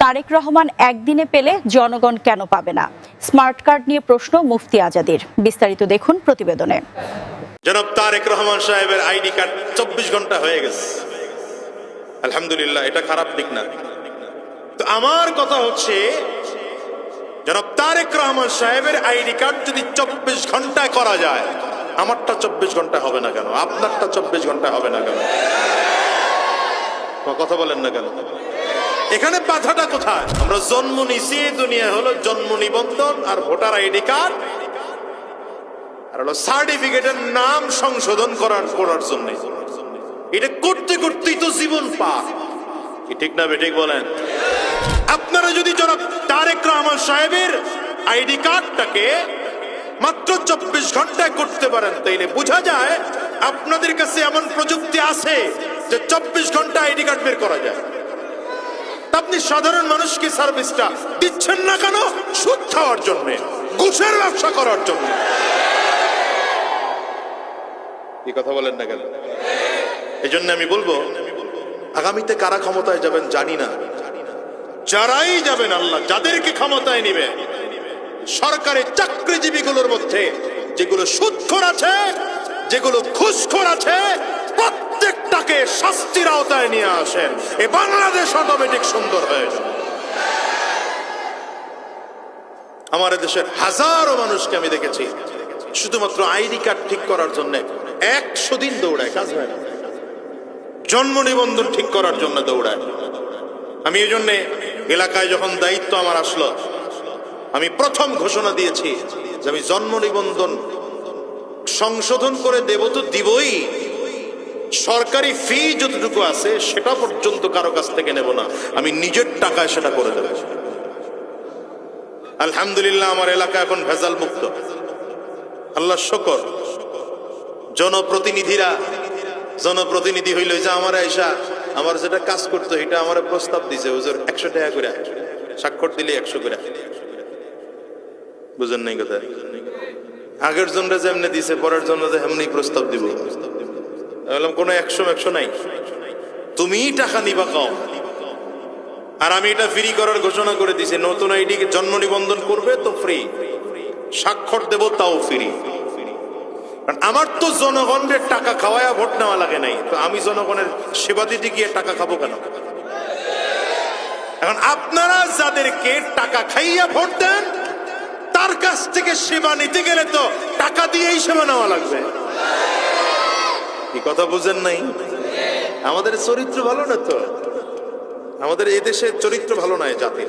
তারেক রহমান একদিনে পেলে জনগণ কেন পাবে না? স্মার্ট কার্ড নিয়ে প্রশ্ন মুফতি আজাদের। বিস্তারিত দেখুন প্রতিবেদনে। জনাব তারেক রহমান সাহেবের আইডি কার্ড 24 ঘন্টা হয়ে গেছে। আলহামদুলিল্লাহ, এটা খারাপ দিক না। তো আমার কথা হচ্ছে, জনাব তারেক রহমান সাহেবের আইডি কার্ড যদি 24 ঘন্টায় করা যায়, আমারটা 24 ঘন্টা হবে না কেন? আপনারটা 24 ঘন্টা হবে না কেন? কথা বলেন না কেন? এখানে বাধাটা কোথায়? আমরা জন্ম নিছি, দুনিয়া হলো জন্ম নিবন্ধন আর ভোটার আইডি কার্ড আর হলো সার্টিফিকেটের নাম সংশোধন করার জন্য। এটা করতে করতেই তো জীবন পার। কি ঠিক না বেঠিক বলেন? আপনারা যদি জনাব তারেক রহমান সাহেবের আইডি কার্ডটাকে মাত্র 24 ঘন্টায় করতে পারেন, তাইলে বোঝা যায় আপনাদের কাছে এমন প্রযুক্তি আছে যে 24 ঘন্টা আইডি কার্ড বের করা যায়। আপনি সাধারণ মানুষকে সার্ভিসটা দিচ্ছেন না কেন? সুদ খাওয়ার জন্য, ঘুষের ব্যবসা করার জন্য। এই কথা বলেন না কেন? এই জন্য আমি বলবো, আগামীতে কারা ক্ষমতায় যাবেন জানি না, যারাই যাবেন, আল্লাহ যাদেরকে ক্ষমতায় নিবে, সরকারি চাকরিজীবীগুলোর মধ্যে যেগুলো সুদখোর আছে, যেগুলো ঘুষখোর আছে, প্রত্যেকটাকে শাস্তির আওতায় নিয়ে আসেন। এই বাংলাদেশ অটোমেটিক সুন্দর হয়ে যাবে। আমার দেশের হাজারো মানুষকে আমি দেখেছি শুধুমাত্র আইডি কার্ড ঠিক করার জন্য 100 দিন দৌড়ায়, কাজ হয় না। জন্ম নিবন্ধন ঠিক করার জন্য দৌড়ায়। আমি এই জন্য এলাকায় যখন দায়িত্ব আমার আসলো, আমি প্রথম ঘোষণা দিয়েছি যে আমি জন্ম নিবন্ধন সংশোধন করে দেব তো দিবই, সরকারি ফি যতটুকু আছে সেটা পর্যন্ত কারো কাছ থেকে নেব না, আমি নিজের টাকায় সেটা করে দেব। আলহামদুলিল্লাহ, আমার এলাকা এখন ভেজাল মুক্ত, আল্লাহ শুকর। জনপ্রতিনিধি হইল যে আমার আয়সা আমার যেটা কাজ করতো এটা আমার প্রস্তাব দিছে, হুজুর 100 টাকা করে, স্বাক্ষর দিলে 100 করে। বুঝেন নাই কথা? আগের জন্য যেমনি দিছে, পরের জন্য যে এমনি প্রস্তাব দিব। বললাম কোনো 100 নাই, তুমি টাকা নিবা কম। আর আমি এটা ফ্রি করার ঘোষণা করে দিছি, নতুন আইডি জন্ম নিবন্ধন করবে তো ফ্রি, স্বাক্ষর দেব তাও ফ্রি। আমার তো জনগণের টাকা খাওয়ায়া ভোট নেওয়া লাগে নাই, তো আমি জনগণের সেবা দিতে গিয়ে টাকা খাবো কেন? এখন আপনারা যাদেরকে টাকা খাইয়া ভোট দেন, তার কাছ থেকে সেবা নিতে গেলে তো টাকা দিয়েই সেবা নেওয়া লাগবে। এই কথা বুঝেন নাই? আমাদের চরিত্র ভালো না তো, আমাদের এই দেশের চরিত্র ভালো নয় জাতি।